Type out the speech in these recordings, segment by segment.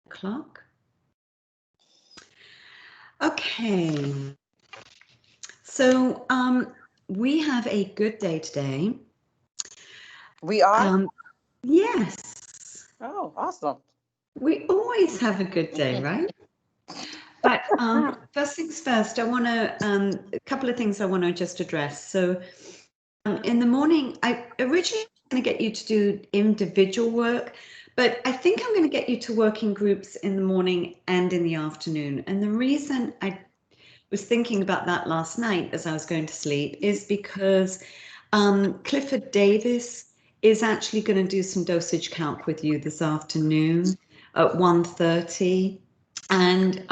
o'clock. Okay, so we have a good day today. We are? Yes. Oh, awesome. We always have a good day, right? But first things first, I want to, a couple of things I want to just address. So in the morning, I originally going to get you to do individual work, but I think I'm going to get you to work in groups in the morning and in the afternoon. And the reason I was thinking about that last night as I was going to sleep is because Clifford Davis is actually going to do some dosage calc with you this afternoon at 1:30. And,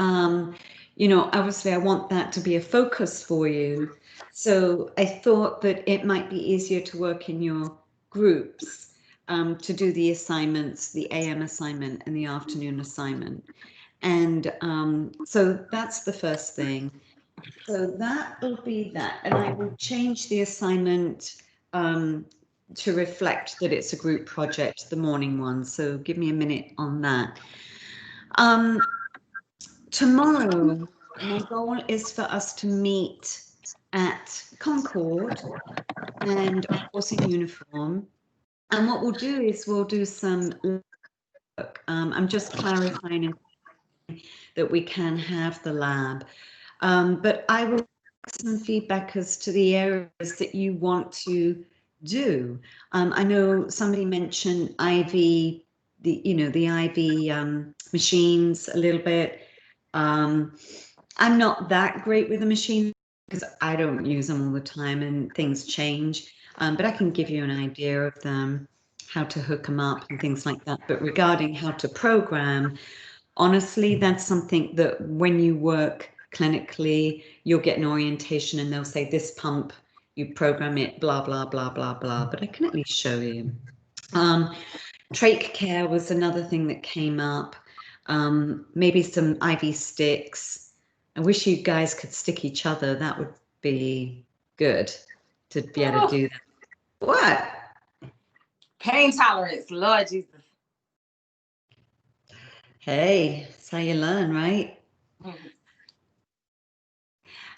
you know, obviously I want that to be a focus for you. So I thought that it might be easier to work in your groups to do the assignments, the AM assignment and the afternoon assignment. And so that's the first thing. So that will be that. And I will change the assignment to reflect that it's a group project, the morning one. So give me a minute on that. Tomorrow, my goal is for us to meet at Concord and of course in uniform. And what we'll do is we'll do some work. I'm just clarifying that we can have the lab. But I will get some feedback as to the areas that you want to do. I know somebody mentioned IV, the IV machines a little bit. I'm not that great with the machine because I don't use them all the time and things change. But I can give you an idea of them, how to hook them up and things like that. But regarding how to program, honestly, that's something that when you work clinically, you'll get an orientation and they'll say this pump, you program it, blah, blah, blah, blah, blah. But I can at least show you. Trach care was another thing that came up. Maybe some IV sticks. I wish you guys could stick each other. That would be good to be able to do that. What? Pain tolerance, Lord Jesus. Hey, that's how you learn, right?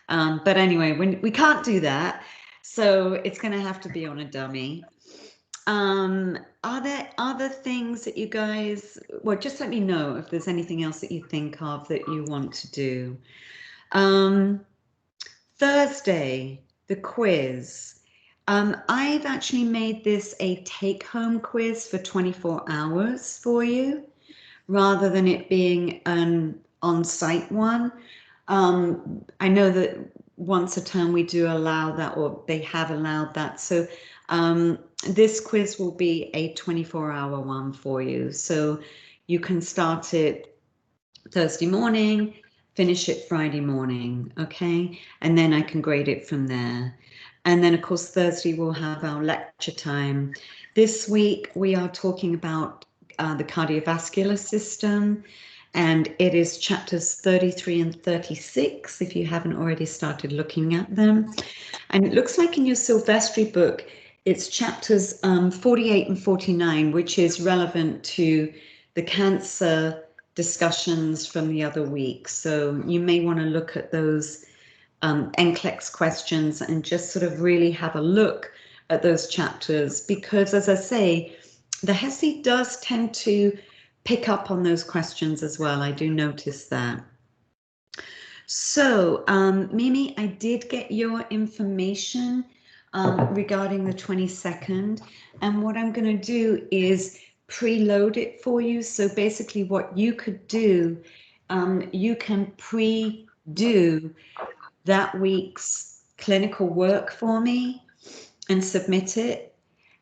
But anyway, we can't do that, so it's going to have to be on a dummy. Are there other things that you guys, well, just let me know if there's anything else that you think of that you want to do. Thursday, the quiz. I've actually made this a take-home quiz for 24 hours for you, rather than it being an on-site one. I know that once a term we do allow that, or they have allowed that. So this quiz will be a 24-hour one for you. So you can start it Thursday morning, finish it Friday morning, okay? And then I can grade it from there. And then of course, Thursday we'll have our lecture time. This week we are talking about the cardiovascular system, and it is chapters 33 and 36 if you haven't already started looking at them. And it looks like in your Silvestri book, it's chapters 48 and 49, which is relevant to the cancer discussions from the other week. So you may want to look at those NCLEX questions and just sort of really have a look at those chapters, because as I say, the HESI does tend to pick up on those questions as well. I do notice that. So Mimi, I did get your information regarding the 22nd, and what I'm going to do is preload it for you. So basically what you could do, you can pre-do that week's clinical work for me and submit it,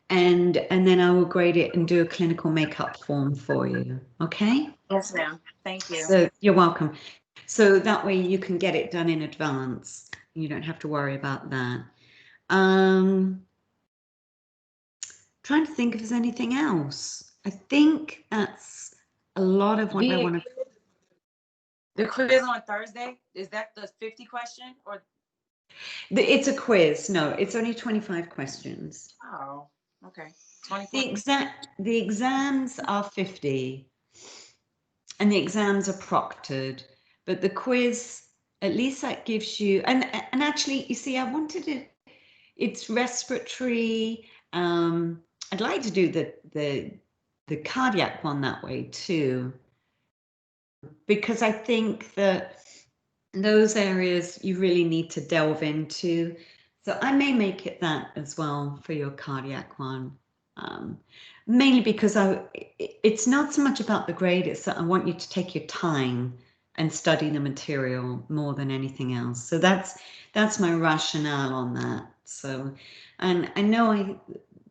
and then I will grade it and do a clinical makeup form for you. Okay? Yes, ma'am. Thank you. So you're welcome. So that way you can get it done in advance. You don't have to worry about that. Trying to think if there's anything else. I think that's a lot of what I want to. The quiz on Thursday, is that the 50 question or? It's a quiz. No, it's only 25 questions. Oh, okay. 24. The exams are 50. and the exams are proctored, but the quiz, at least that gives you, and actually, you see, I wanted it, it's respiratory. I'd like to do the cardiac one that way too, because I think that those areas you really need to delve into. So I may make it that as well for your cardiac one. Mainly because it's not so much about the grade, it's that I want you to take your time and study the material more than anything else. So that's my rationale on that. So, and I know I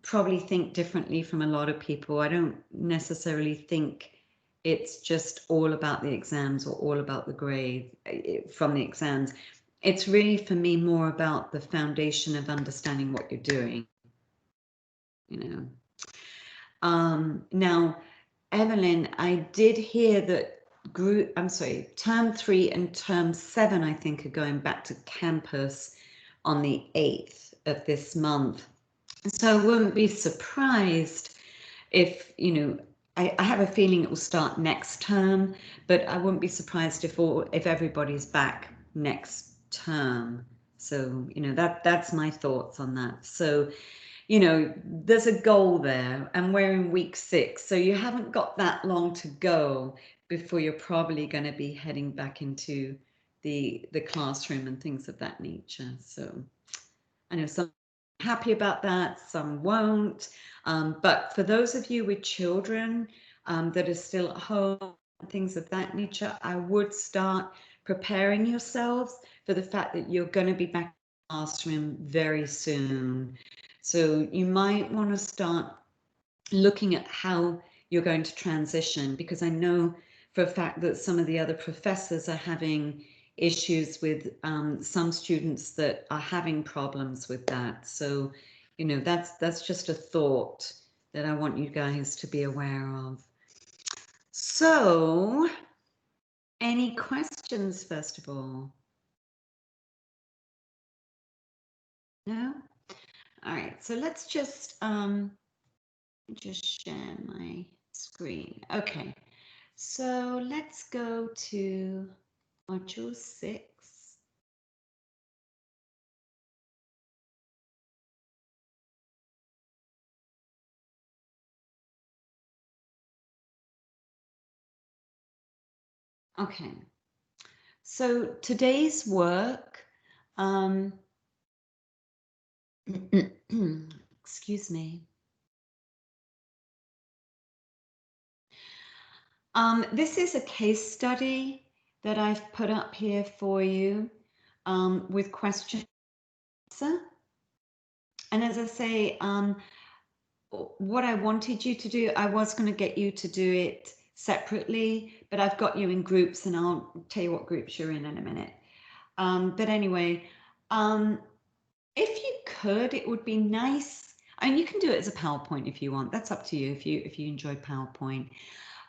probably think differently from a lot of people. I don't necessarily think it's just all about the exams or all about the grade from the exams. It's really, for me, more about the foundation of understanding what you're doing, you know. Now, Evelyn, I did hear that term 3 and term 7, I think, are going back to campus on the 8th of this month. So I wouldn't be surprised if, you know, I have a feeling it will start next term, but I wouldn't be surprised if everybody's back next term. So, you know, that's my thoughts on that. So, you know, there's a goal there, and we're in week 6, so you haven't got that long to go before you're probably going to be heading back into the classroom and things of that nature. So I know some are happy about that, some won't, but for those of you with children that are still at home, things of that nature, I would start preparing yourselves for the fact that you're going to be back in the classroom very soon. So you might want to start looking at how you're going to transition, because I know for a fact that some of the other professors are having issues with some students that are having problems with that. So, you know, that's just a thought that I want you guys to be aware of. So, any questions, first of all? No? All right, so let's just share my screen. Okay, so let's go to module 6. Okay, so today's work, excuse me. This is a case study that I've put up here for you with question answer. And as I say, what I wanted you to do, I was going to get you to do it separately, but I've got you in groups, and I'll tell you what groups you're in a minute. But anyway, if you could, it would be nice. I mean, you can do it as a PowerPoint if you want. That's up to you if you enjoy PowerPoint.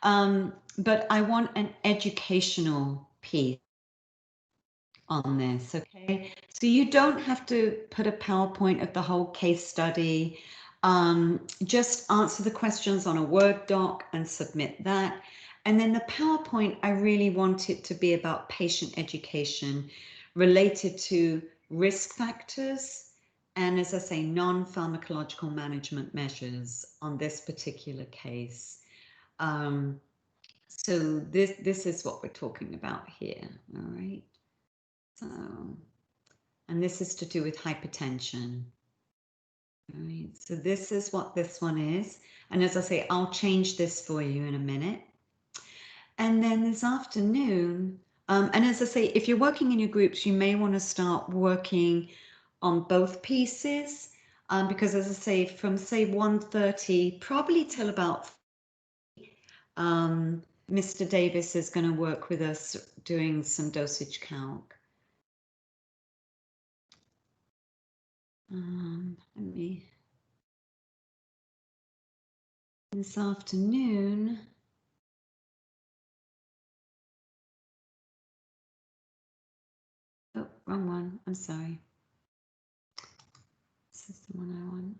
But I want an educational piece on this, okay? So you don't have to put a PowerPoint of the whole case study. Just answer the questions on a Word doc and submit that. And then the PowerPoint, I really want it to be about patient education related to risk factors and, as I say, non-pharmacological management measures on this particular case. So this is what we're talking about here, all right? So, and this is to do with hypertension. All right, so this is what this one is. And as I say, I'll change this for you in a minute. And then this afternoon, and as I say, if you're working in your groups, you may want to start working on both pieces, because as I say, from say 1:30, probably till about Mr. Davis is going to work with us doing some dosage calc. Let me, this afternoon, oh, wrong one, I'm sorry. This is the one I want.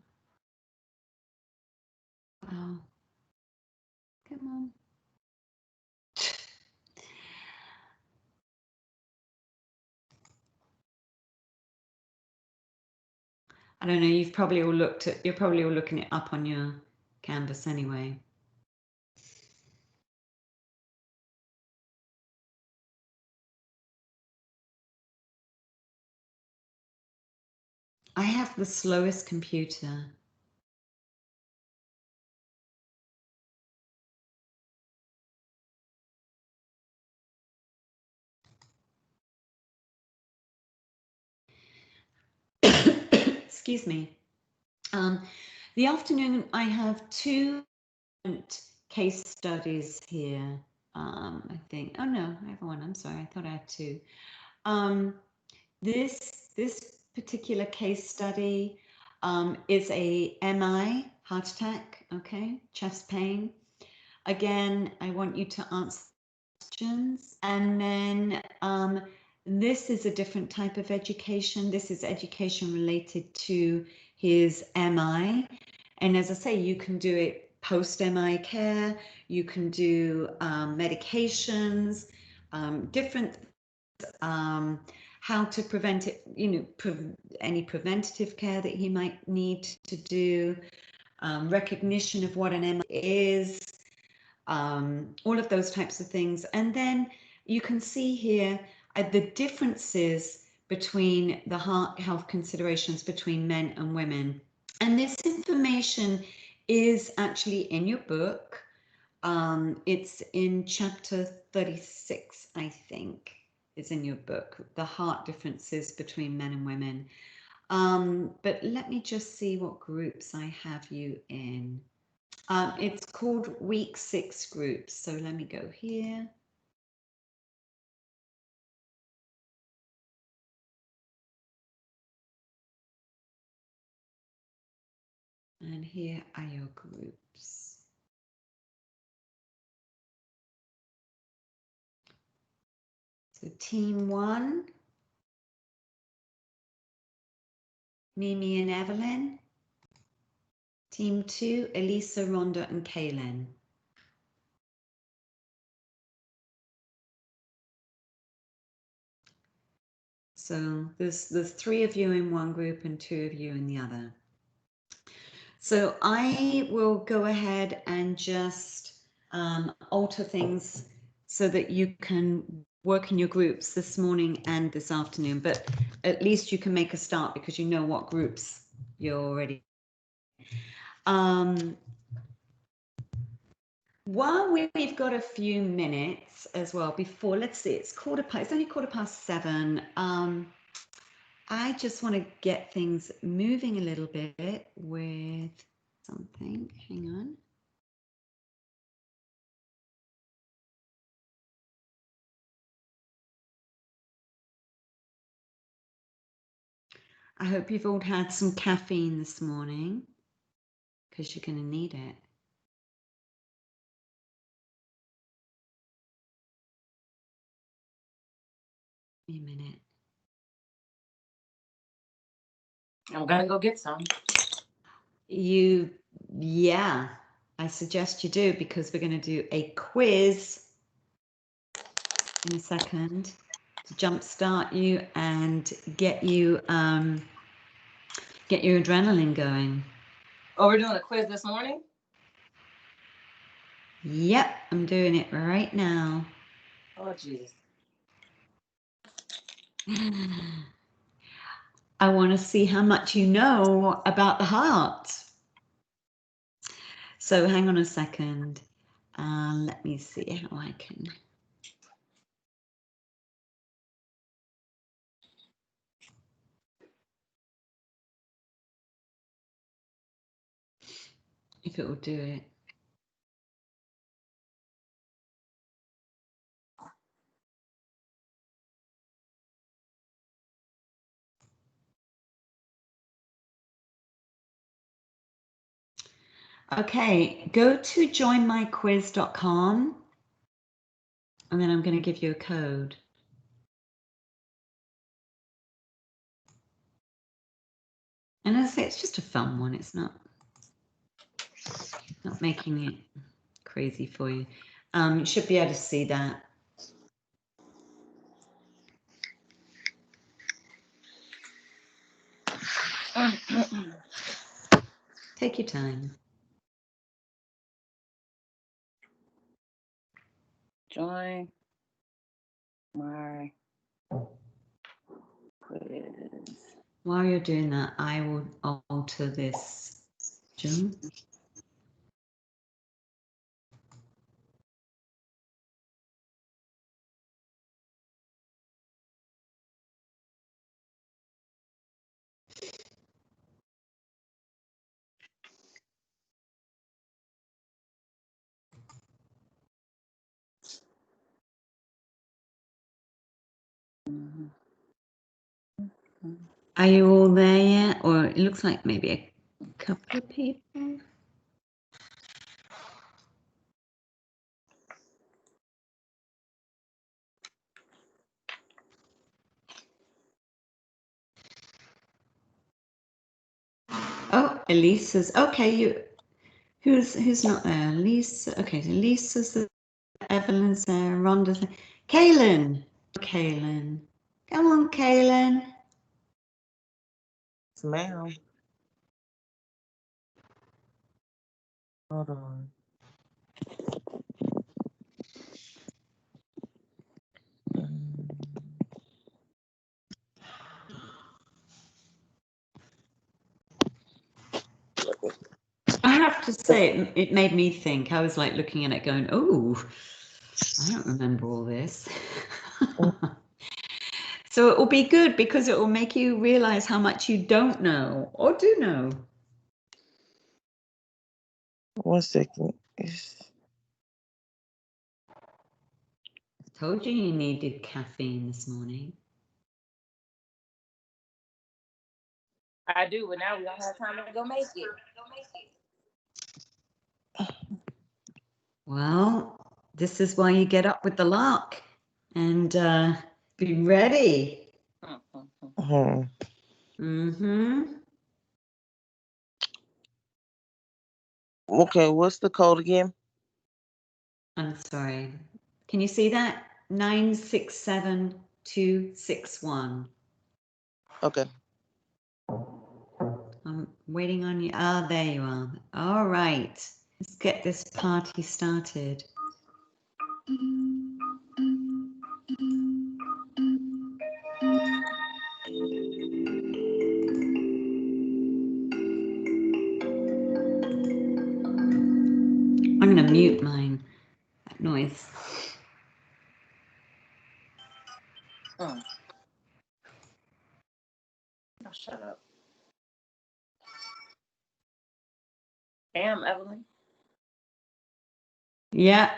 Wow. Come on. I don't know, you're probably all looking it up on your Canvas anyway. I have the slowest computer. Excuse me. The afternoon, I have 2 case studies here. I think. Oh no, I have 1. I'm sorry. I thought I had 2. This particular case study is a MI, heart attack. Okay, chest pain. Again, I want you to answer questions, and then this is a different type of education. This is education related to his MI. And as I say, you can do it post-MI care, you can do medications, different, how to prevent it, any preventative care that he might need to do, recognition of what an MI is, all of those types of things. And then you can see here the differences between the heart health considerations between men and women. And this information is actually in your book. It's in chapter 36, I think, is in your book, the heart differences between men and women. But let me just see what groups I have you in. It's called week 6 groups. So let me go here. And here are your groups. So team 1, Mimi and Evelyn. Team 2, Elisa, Rhonda and Kaylin. So there's 3 of you in one group and 2 of you in the other. So I will go ahead and just alter things so that you can work in your groups this morning and this afternoon, but at least you can make a start because you know what groups you're already. While we've got a few minutes as well before, let's see, it's only 7:15. I just want to get things moving a little bit with something. Hang on. I hope you've all had some caffeine this morning because you're going to need it. Give me a minute. I'm gonna go get some. Yeah, I suggest you do because we're going to do a quiz in a second to jumpstart you and get your adrenaline going. Oh, we're doing a quiz this morning? Yep, I'm doing it right now. Oh, jeez. I want to see how much you know about the heart. So hang on a second. Let me see how I can. If it will do it. Okay, go to joinmyquiz.com and then I'm going to give you a code. And as I say, it's just a fun one. It's not making it crazy for you. You should be able to see that. Take your time. Join my quiz. While you're doing that, I will alter this. June. Are you all there yet? Or it looks like maybe a couple of people. Oh, Elisa's okay. Who's not there? Lisa. Okay, so Lisa's there, Evelyn's there, Rhonda's there. Kaylin. Kaylin. Come on, Kaylin. Yes, ma'am. Hold on. I have to say, it made me think. I was like looking at it going, oh, I don't remember all this. So it will be good because it will make you realize how much you don't know or do know. 1 second. Told you needed caffeine this morning. I do, but now we don't have time to go make it. Well, this is why you get up with the lark and be ready. Mm-hmm. Okay, what's the code again? I'm sorry. Can you see that? 967261. Okay. I'm waiting on you. Ah, there you are. All right. Let's get this party started. I'm going to mute mine. That noise. Oh, shut up. Damn, Evelyn. Yeah.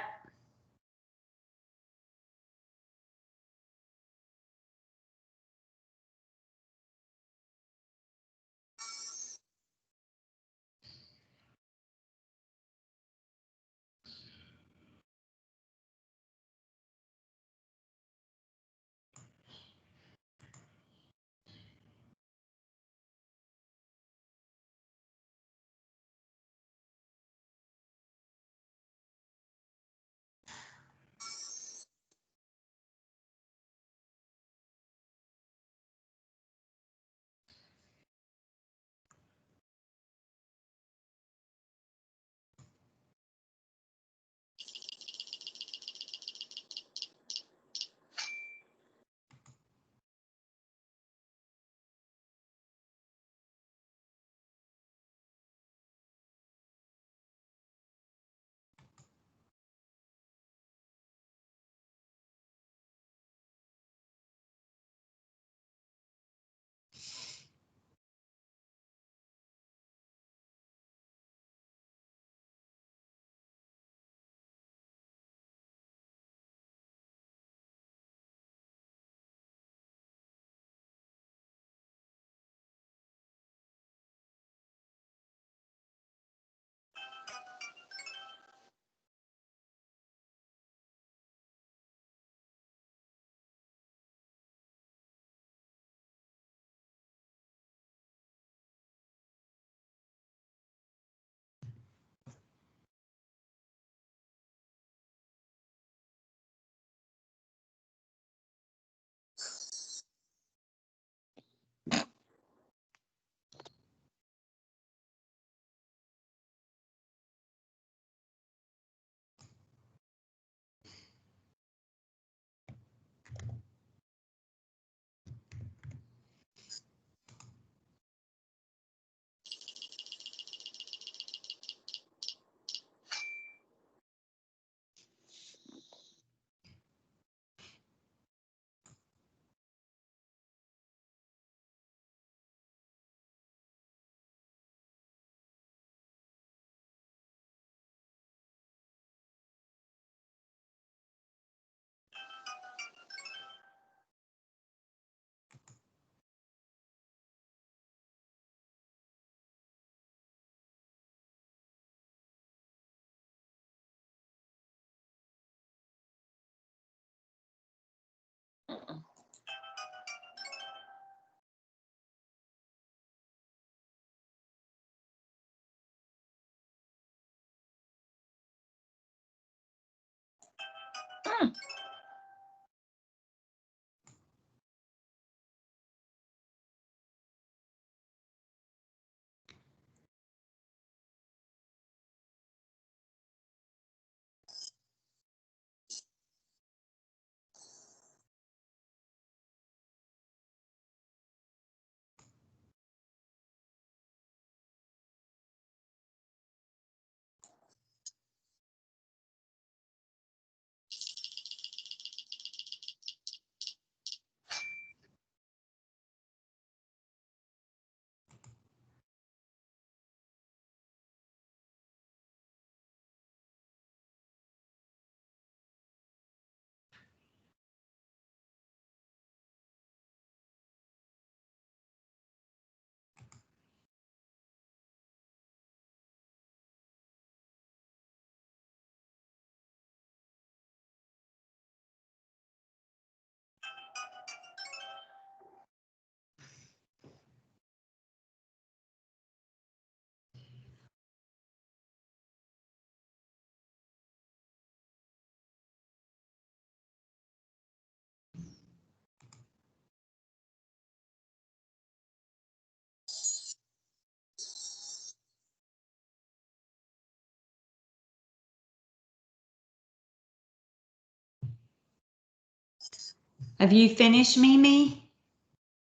Have you finished, Mimi?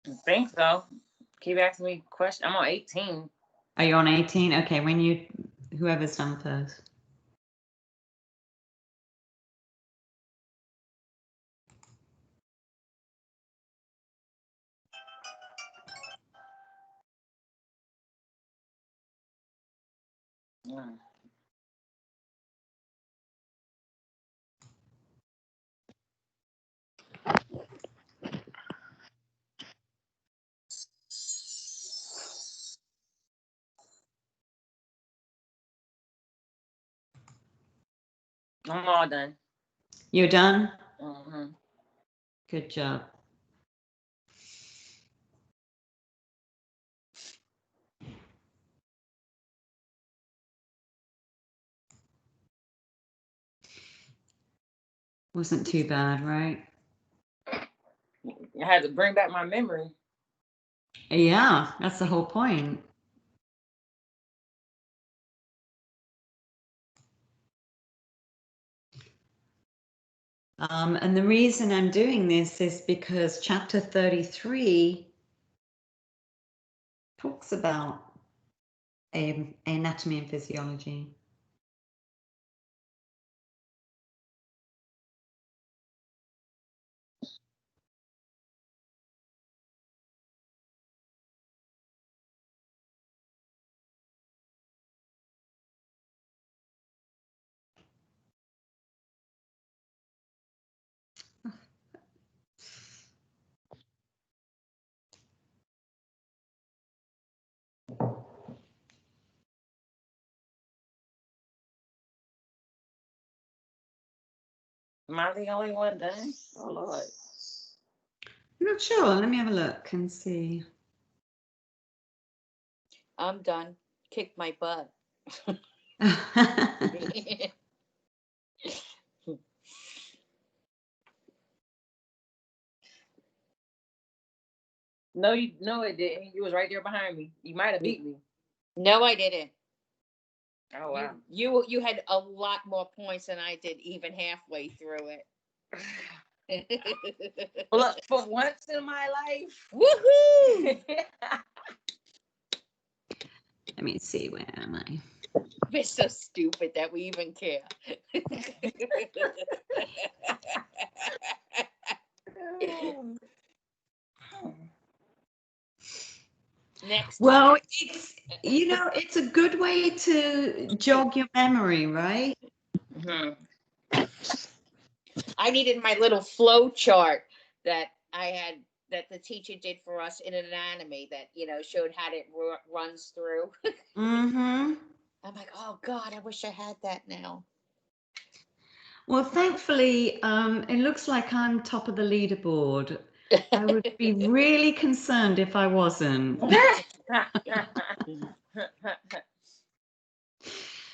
I think so. Keep asking me questions. I'm on 18. Are you on 18? Okay, whoever's done first. Mm. I'm all done. You're done? Mm-hmm. Good job. Wasn't too bad, right? I had to bring back my memory. Yeah, that's the whole point. And the reason I'm doing this is because chapter 33 talks about anatomy and physiology. Am I the only one done? Oh, Lord. I'm not sure. Let me have a look and see. I'm done. Kicked my butt. No, it didn't. You was right there behind me. You might have beat me. No, I didn't. Oh, wow. You had a lot more points than I did, even halfway through it. Well, look, for once in my life. Woohoo! Let me see, where am I? We're so stupid that we even care. Next. Well, it's a good way to jog your memory, right? Mm-hmm. I needed my little flow chart that that the teacher did for us in anatomy that showed how it runs through. Mm-hmm. I'm like, oh God, I wish I had that now. Well, thankfully, it looks like I'm top of the leaderboard. I would be really concerned if I wasn't.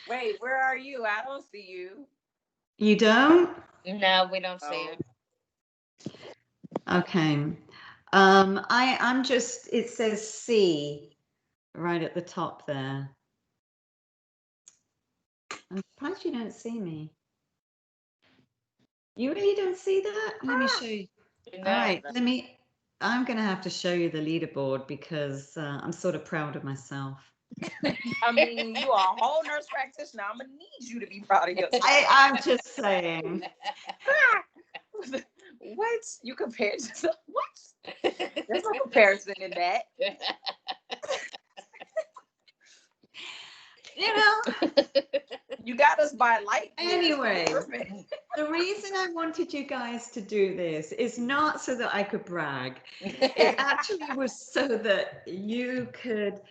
Wait, where are you? I don't see you. You don't? No, we don't see it. Okay. I'm just, it says C right at the top there. I'm surprised you don't see me. You really don't see that? Let me show you. No, All right, no. I'm going to have to show you the leaderboard because I'm sort of proud of myself. I mean, you are a whole nurse practitioner. I'm gonna need you to be proud of yourself. I'm just saying. What? You compared to what? There's no comparison in that. You know, You got us by light years. Anyway. Perfect. the reason I wanted you guys to do this is not so that I could brag. It actually was so that you could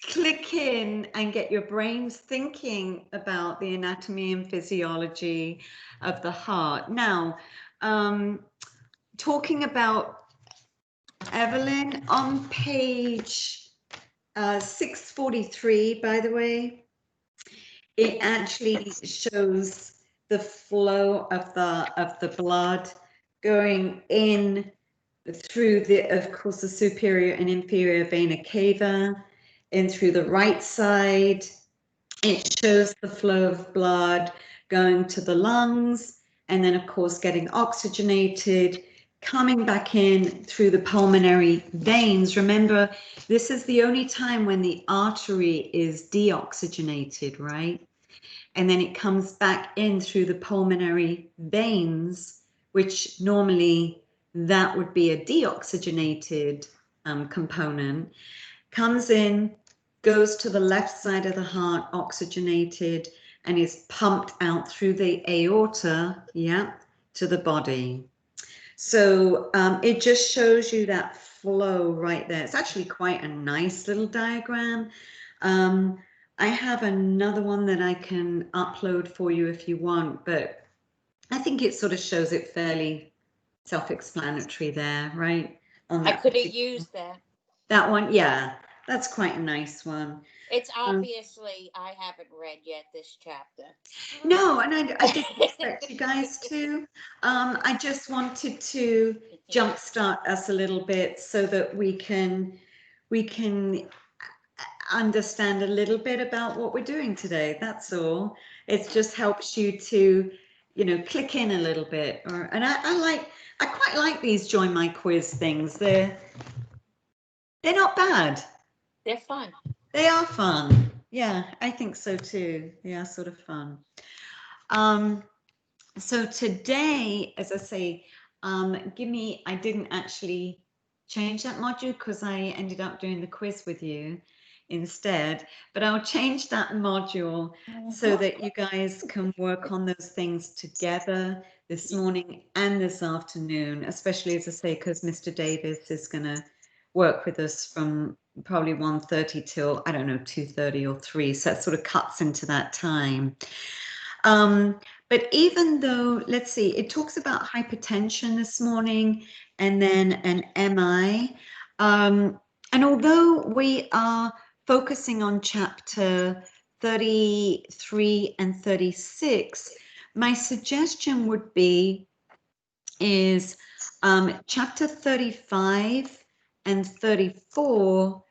click in and get your brains thinking about the anatomy and physiology of the heart. Now, talking about Evelyn, on page 643, by the way, it actually shows the flow of the blood going in through of course, the superior and inferior vena cava, in through the right side. It shows the flow of blood going to the lungs, and then of course getting oxygenated, coming back in through the pulmonary veins. Remember, this is the only time when the artery is deoxygenated, right? And then it comes back in through the pulmonary veins, which normally that would be a deoxygenated component, comes in, goes to the left side of the heart, oxygenated, and is pumped out through the aorta, yeah, to the body. So it just shows you that flow right there. It's actually quite a nice little diagram. I have another one that I can upload for you if you want, but I think it sort of shows it fairly self-explanatory there, right? I could have used that. That one, yeah, that's quite a nice one. It's obviously I haven't read yet this chapter. No, and I didn't expect you guys to. I just wanted to jumpstart us a little bit so that we can understand a little bit about what we're doing today. That's all. It just helps you to, click in a little bit. And I quite like these Join My Quiz things. They're not bad. They're fun. They are fun. Yeah, I think so too. They are sort of fun. So today, as I say, I didn't actually change that module because I ended up doing the quiz with you instead, but I'll change that module so that you guys can work on those things together this morning and this afternoon, especially, as I say, because Mr. Davis is going to work with us from probably 1:30 till, I don't know, 2:30 or 3. So that sort of cuts into that time. But even though, let's see, it talks about hypertension this morning and then an MI. And although we are focusing on chapter 33 and 36, my suggestion would be is chapter 35 and 34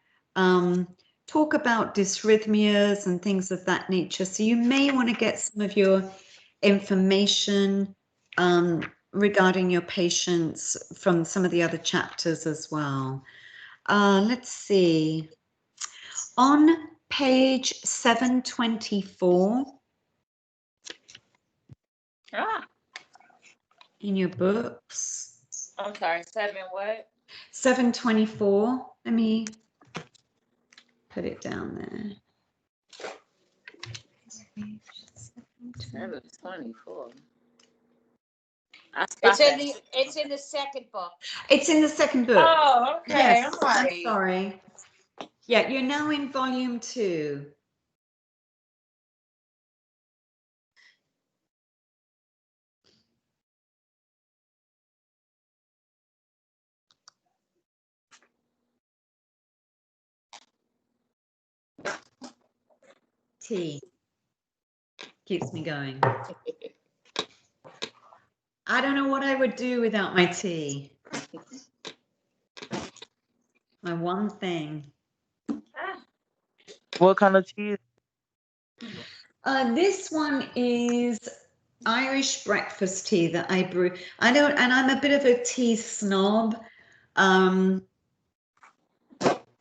talk about dysrhythmias and things of that nature. So you may want to get some of your information regarding your patients from some of the other chapters as well. Let's see. On page 724 in your books. I'm sorry, 7 what? 724. Let me put it down there. 724. It's in the second book. It's in the second book. Oh, okay. Yes, I'm I'm right. sorry. Yeah, you're now in volume 2. T keeps me going. I don't know what I would do without my tea. My one thing. What kind of tea is This one is Irish breakfast tea that I brew. And I'm a bit of a tea snob. I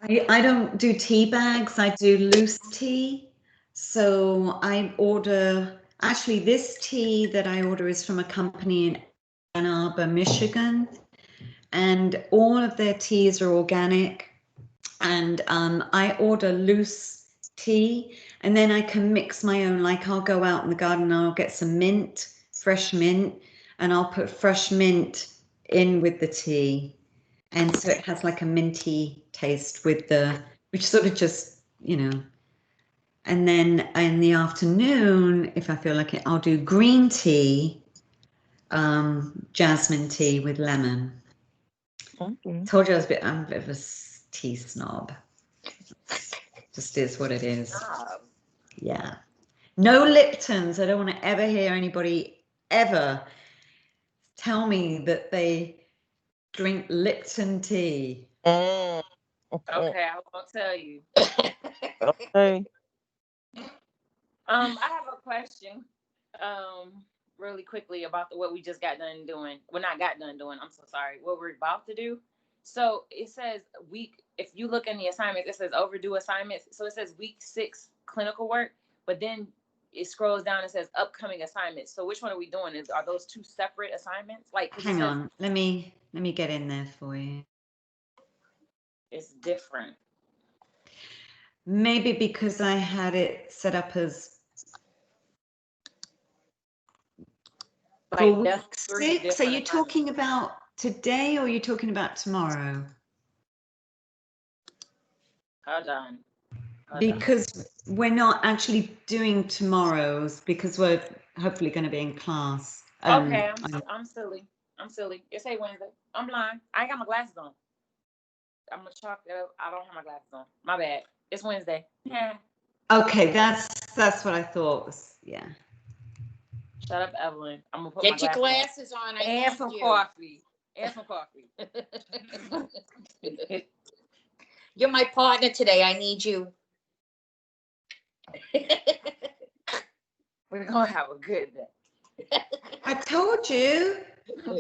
don't do tea bags, I do loose tea. So I order, actually this tea that I order is from a company in Ann Arbor, Michigan. And all of their teas are organic. And I order loose tea and then I can mix my own, like I'll go out in the garden and I'll get some mint, fresh mint, and I'll put fresh mint in with the tea. And so it has like a minty taste with which sort of just, and then in the afternoon, if I feel like it, I'll do green tea, jasmine tea with lemon. okay? Told you I'm a bit of a tea snob. Just is what it is. Yeah. No Liptons. I don't want to ever hear anybody ever tell me that they drink Lipton tea. Mm. Okay, I won't tell you. Okay. I have a question. Really quickly about what we just got done doing. Well, not got done doing. I'm so sorry. What we're about to do. So it says if you look in the assignments, it says overdue assignments. So it says week 6 clinical work, but then it scrolls down and says upcoming assignments. So which one are we doing? Are those 2 separate assignments? Like, hang on, let me get in there for you. It's different. Maybe because I had it set up as for week 6. Are you talking about today or are you talking about tomorrow? Hold on. Because we're not actually doing tomorrow's because we're hopefully going to be in class. Okay, I'm silly. It's a Wednesday. I'm blind. I ain't got my glasses on. I'm gonna chalk it up. I don't have my glasses on. My bad. It's Wednesday. Yeah. Okay, that's what I thought was, yeah. Shut up, Evelyn. I'm gonna put Get my your glasses on. and some coffee. And some coffee. You're my partner today. I need you. We're gonna have a good day. I told you.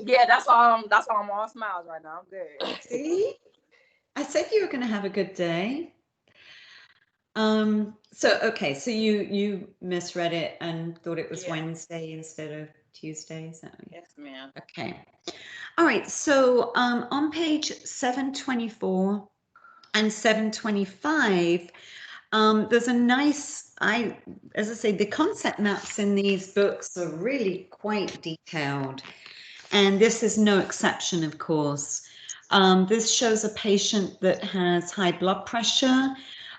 Yeah, that's all. I'm all smiles right now. I'm good. See? I said you were going to have a good day. So you misread it and thought it was Wednesday instead of Tuesday. Is that right? Yes, ma'am. Okay. All right. So on page 724 and 725, there's a nice, as I say, the concept maps in these books are really quite detailed. And this is no exception, of course. This shows a patient that has high blood pressure.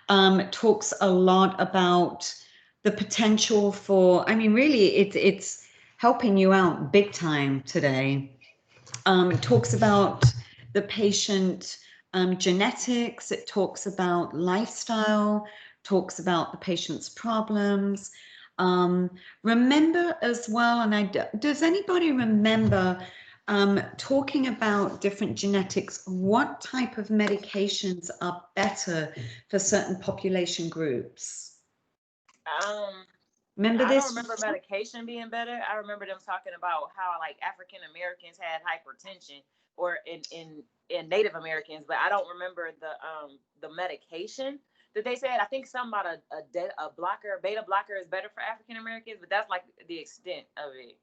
It talks a lot about the potential for, really, it's helping you out big time today. It talks about the patient genetics. It talks about lifestyle, talks about the patient's problems. Remember as well, and does anybody remember talking about different genetics, what type of medications are better for certain population groups? Remember this? I don't remember medication being better. I remember them talking about how like African Americans had hypertension, or in Native Americans, but I don't remember the medication that they said. I think something about a blocker, beta blocker is better for African Americans, but that's like the extent of it.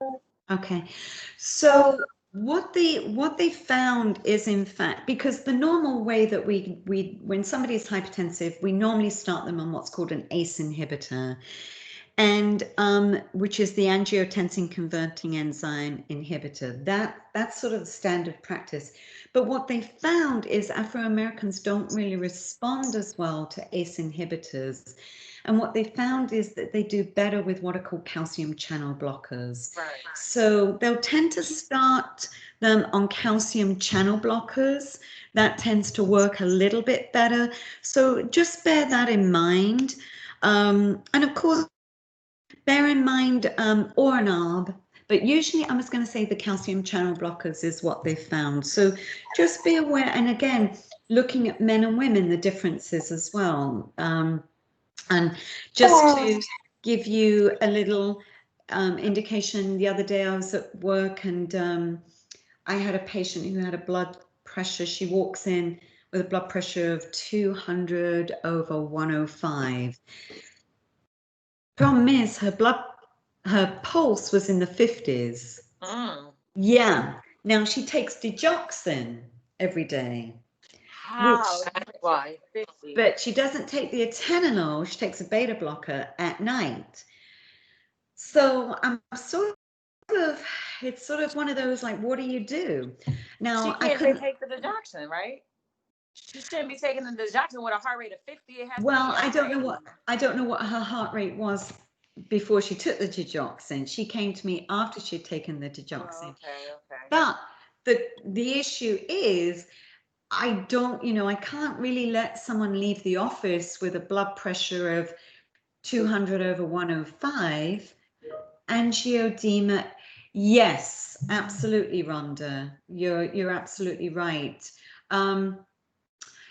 Okay, so what they found is, in fact, because the normal way that we when somebody is hypertensive, we normally start them on what's called an ACE inhibitor, and which is the angiotensin converting enzyme inhibitor. That's sort of the standard practice. But what they found is Afro-Americans don't really respond as well to ACE inhibitors. And what they found is that they do better with what are called calcium channel blockers. Right. So they'll tend to start them on calcium channel blockers. That tends to work a little bit better. So just bear that in mind. And of course, bear in mind Oronerb. But usually I was going to say the calcium channel blockers is what they found. So just be aware. And again, looking at men and women, the differences as well. And just to give you a little indication, the other day I was at work and I had a patient who had a blood pressure. She walks in with a blood pressure of 200/105. Problem is her pulse was in the 50s. Yeah. Now she takes digoxin every day. How? Why? But she doesn't take the atenolol. She takes a beta blocker at night. So I'm it's sort of one of those like, what do you do? Now She can't take the digoxin, right? She shouldn't be taking the digoxin with a heart rate of 50. It has well, to be I don't know what her heart rate was before she took the digoxin. She came to me after she'd taken the digoxin. Okay. But the issue is I can't really let someone leave the office with a blood pressure of 200/105. Angioedema. Yes, absolutely, Rhonda. You're absolutely right.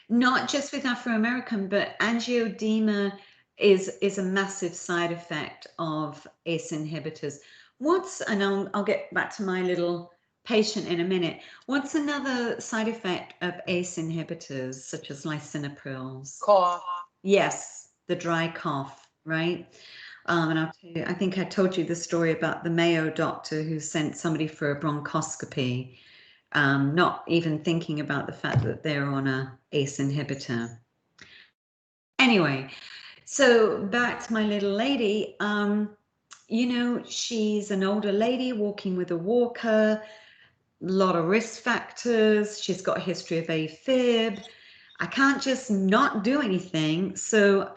Not just with Afro-American, but angioedema is a massive side effect of ACE inhibitors. And I'll get back to my little patient in a minute. What's another side effect of ACE inhibitors, such as lisinoprils? Cough. Yes, the dry cough, right? And I'll tell you, I think I told you the story about the Mayo doctor who sent somebody for a bronchoscopy, not even thinking about the fact that they're on a ACE inhibitor. Anyway, so back to my little lady. She's an older lady walking with a walker, a lot of risk factors. She's got a history of AFib. I can't just not do anything. So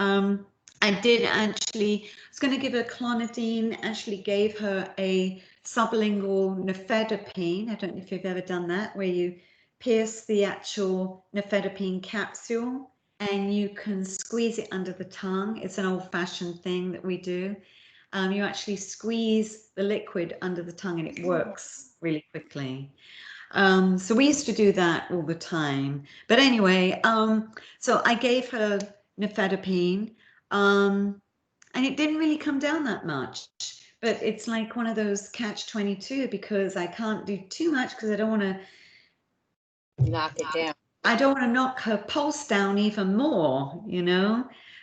I did actually, I was going to give her clonidine, actually gave her a sublingual nifedipine. I don't know if you've ever done that, where you pierce the actual nifedipine capsule and you can squeeze it under the tongue. It's an old-fashioned thing that we do. You actually squeeze the liquid under the tongue and it works really quickly. So we used to do that all the time. But anyway, so I gave her nifedipine, and it didn't really come down that much. But it's like one of those catch-22 because I can't do too much because I don't want to knock it down. I don't want to knock her pulse down even more,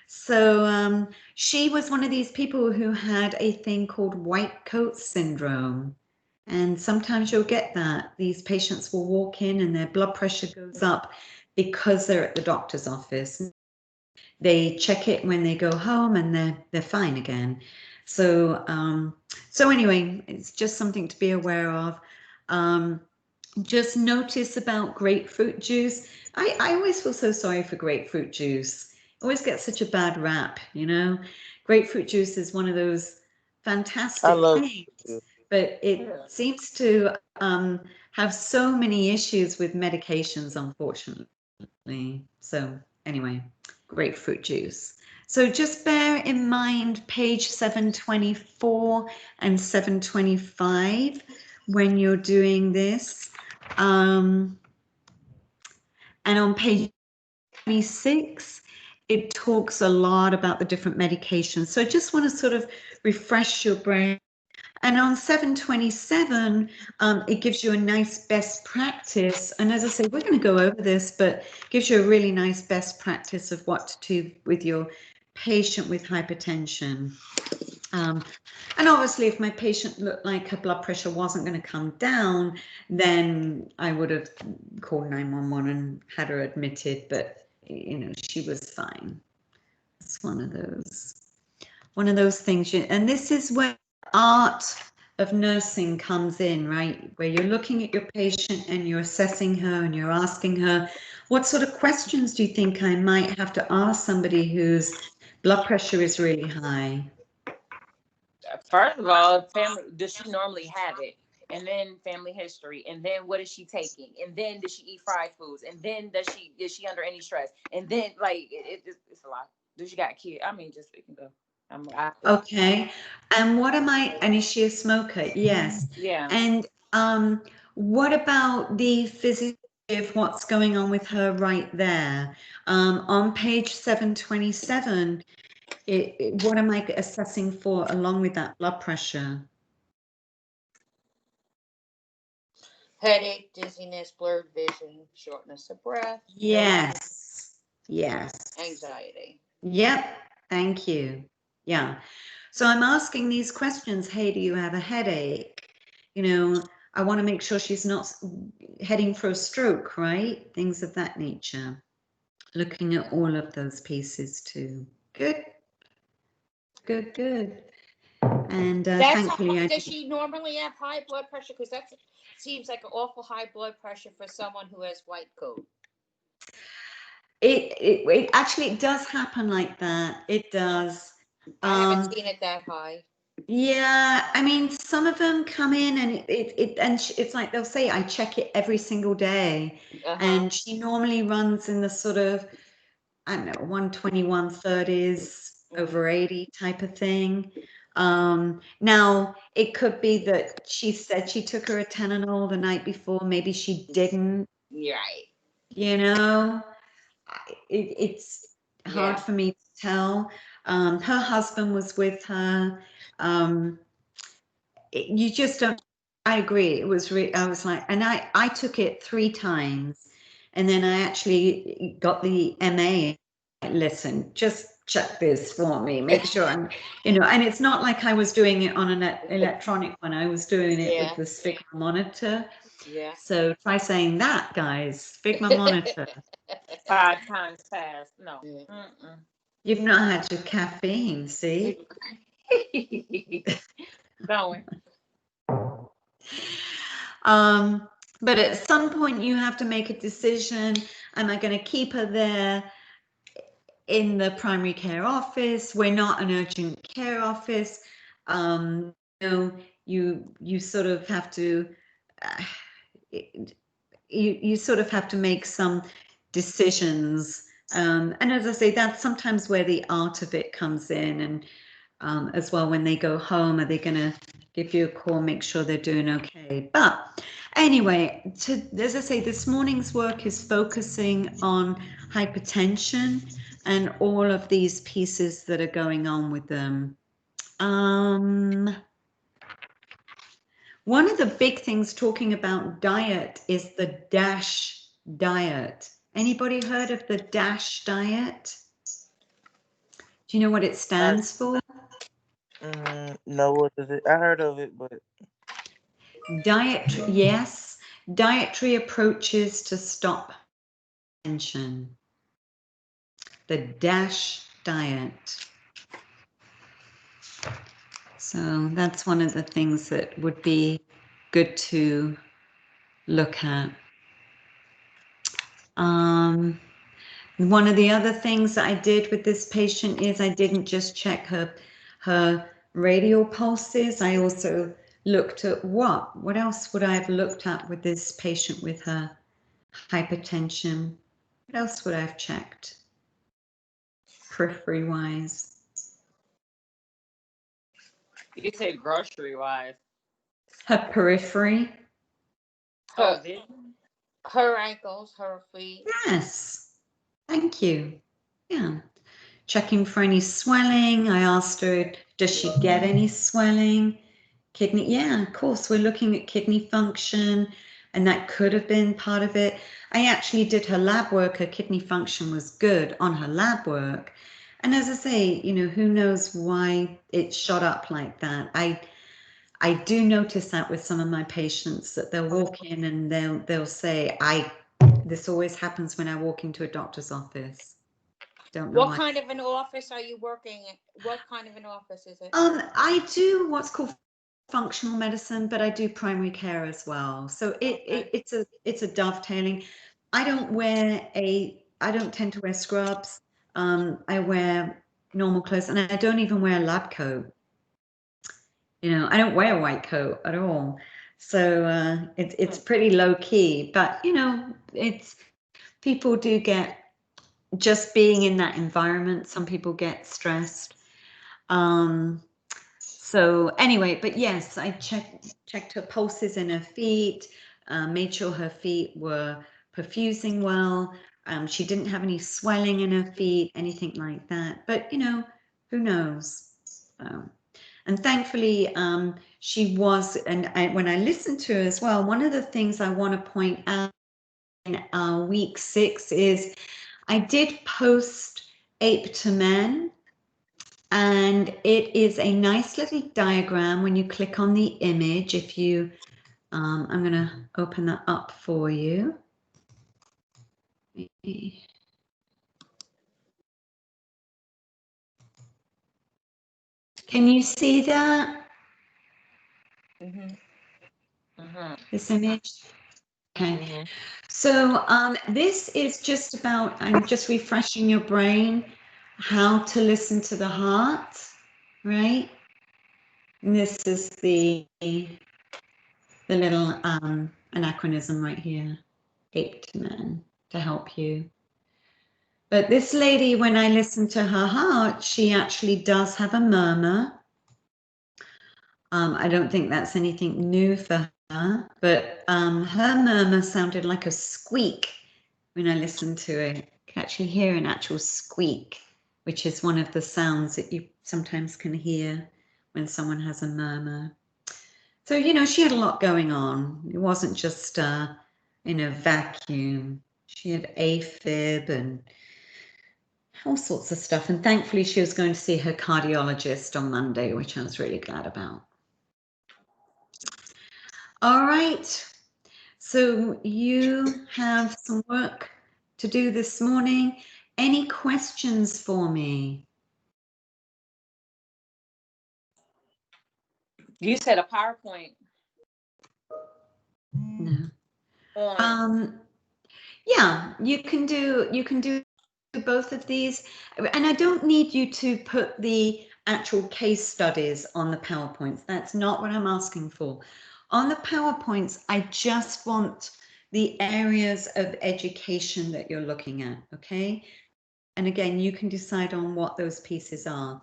So she was one of these people who had a thing called white coat syndrome. And sometimes you'll get that. These patients will walk in and their blood pressure goes up because they're at the doctor's office. They check it when they go home and they're fine again. So anyway, it's just something to be aware of. Just notice about grapefruit juice. I always feel so sorry for grapefruit juice. It always gets such a bad rap, Grapefruit juice is one of those fantastic things, but it seems to have so many issues with medications, unfortunately. So anyway, grapefruit juice. So just bear in mind page 724 and 725 when you're doing this. And on page 26, it talks a lot about the different medications. So I just want to sort of refresh your brain. And on 727, it gives you a nice best practice. And as I say, we're going to go over this, but it gives you a really nice best practice of what to do with your patient with hypertension. And obviously, if my patient looked like her blood pressure wasn't going to come down, then I would have called 911 and had her admitted. But, she was fine. It's one of those things. And this is where art of nursing comes in, right? Where you're looking at your patient and you're assessing her and you're asking her, what sort of questions do you think I might have to ask somebody whose blood pressure is really high? First of all, family, does she normally have it? And then family history, and then what is she taking? And then does she eat fried foods? And then is she under any stress? And then it's a lot. Does she got a kid? I mean, just it can go. Okay. And what am I, and is she a smoker? Yes. Yeah. And what about the physiology of what's going on with her right there? On page 727, what am I assessing for along with that blood pressure? Headache, dizziness, blurred vision, shortness of breath. Yes. Yes. Anxiety. Yep. Thank you. Yeah. So I'm asking these questions. Hey, do you have a headache? You know, I want to make sure she's not heading for a stroke, right? Things of that nature. Looking at all of those pieces too. Good. Good, good. And thankfully, Does she normally have high blood pressure? Because that seems like an awful high blood pressure for someone who has white coat. It actually it does happen like that. It does. I haven't seen it that high. Yeah, I mean, some of them come in and it's like they'll say, I check it every single day. And she normally runs in the sort of, I don't know, 120, 130s, over 80 type of thing. Now, it could be that she said she took her Atenolol the night before. Maybe she didn't. Right. You know, it's hard for me to tell. Her husband was with her. You just don't. I agree. It was I was like, and I took it 3 times, and then I actually got the MA. Listen, just check this for me. Make sure I'm, and it's not like I was doing it on an electronic one. I was doing it with the Sphygma monitor. Yeah. So try saying that, guys. Sphygma monitor. 5 times fast. No. You've not had your caffeine, see? Going. But at some point you have to make a decision. Am I going to keep her there in the primary care office? We're not an urgent care office. You sort of have to you sort of have to make some decisions. And as I say, that's sometimes where the art of it comes in. And as well, when they go home, are they going to give you a call, make sure they're doing okay? But anyway, as I say, this morning's work is focusing on hypertension and all of these pieces that are going on with them. One of the big things talking about diet is the DASH diet. Anybody heard of the DASH diet? Do you know what it stands for? No, what is it? I heard of it, but Yes, dietary approaches to stop tension. The DASH diet. So that's one of the things that would be good to look at. One of the other things that I did with this patient is I didn't just check her radial pulses. I also looked at what else would I have looked at with this patient with her hypertension? What else would I have checked periphery wise? You said grocery wise. Her periphery. Her ankles, her feet. Yes. Thank you. Yeah. Checking for any swelling. I asked her, does she get any swelling? Kidney, yeah, of course, we're looking at kidney function, and that could have been part of it. I actually did her lab work. Her kidney function was good on her lab work. And as I say, who knows why it shot up like that. I do notice that with some of my patients, that they'll walk in and they'll say, this always happens when I walk into a doctor's office. Don't know what kind of an office are you working in? What kind of an office is it? I do what's called functional medicine, but I do primary care as well. So it's a dovetailing. I don't tend to wear scrubs. I wear normal clothes, and I don't even wear a lab coat. I don't wear a white coat at all. So it's pretty low key, but it's people do get, just being in that environment, some people get stressed. So anyway, but yes, I checked her pulses in her feet, made sure her feet were perfusing well. She didn't have any swelling in her feet, anything like that. But who knows? And thankfully, she was. And when I listened to her as well, one of the things I want to point out in week 6 is I did post Ape to Men. And it is a nice little diagram when you click on the image. If you, I'm going to open that up for you. Can you see that? This image? Okay. So this is just about, I'm just refreshing your brain, how to listen to the heart, right? And this is the little anachronism right here, Ape to Men, to help you. But this lady, when I listen to her heart, she actually does have a murmur. I don't think that's anything new for her, but her murmur sounded like a squeak when I listened to it. You can actually hear an actual squeak, which is one of the sounds that you sometimes can hear when someone has a murmur. So, she had a lot going on. It wasn't just in a vacuum. She had AFib and all sorts of stuff. And thankfully, she was going to see her cardiologist on Monday, which I was really glad about. All right. So you have some work to do this morning. Any questions for me? You said a PowerPoint. No. On. Yeah, you can do both of these, and I don't need you to put the actual case studies on the PowerPoints. That's not what I'm asking for. On the PowerPoints, I just want the areas of education that you're looking at, okay? And again, you can decide on what those pieces are.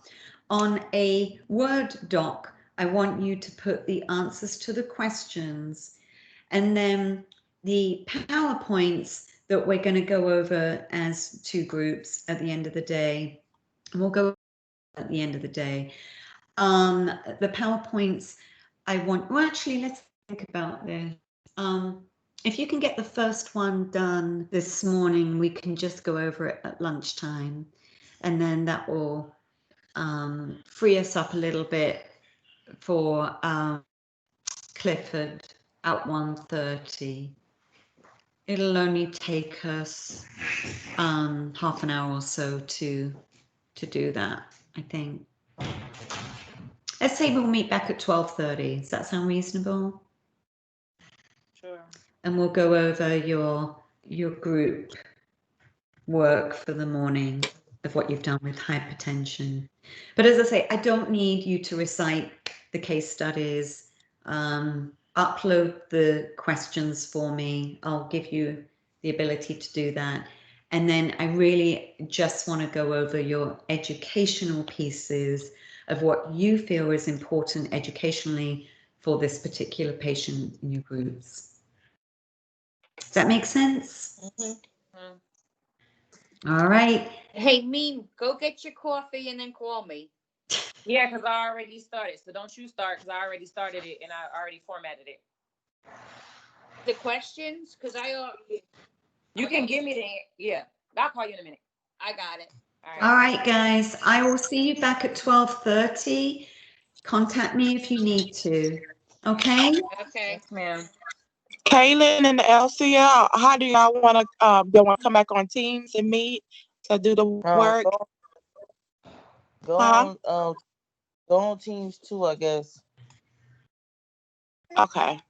On a Word doc, I want you to put the answers to the questions, and then the PowerPoints that we're going to go over as 2 groups at the end of the day. And we'll go at the end of the day. The PowerPoints, well, actually, let's think about this. If you can get the first one done this morning, we can just go over it at lunchtime. And then that will free us up a little bit for Clifford at 1:30. It'll only take us half an hour or so to do that, I think. Let's say we'll meet back at 12:30. Does that sound reasonable? Sure. And we'll go over your group work for the morning of what you've done with hypertension. But as I say, I don't need you to recite the case studies. Upload the questions for me. I'll give you the ability to do that. And then I really just want to go over your educational pieces of what you feel is important educationally for this particular patient in your groups. Does that make sense? All right. Hey, Meme, go get your coffee and then call me. Yeah, because I already started. So don't you start, because I already started it and I already formatted it. The questions? Because You can give me the, yeah. I'll call you in a minute. I got it. All right, guys. I will see you back at 12:30. Contact me if you need to. Okay? Okay. Yes, ma'am. Kaylin and the LCL, how do y'all want to? They want to come back on Teams and meet to do the work? Go on Teams too, I guess. Okay.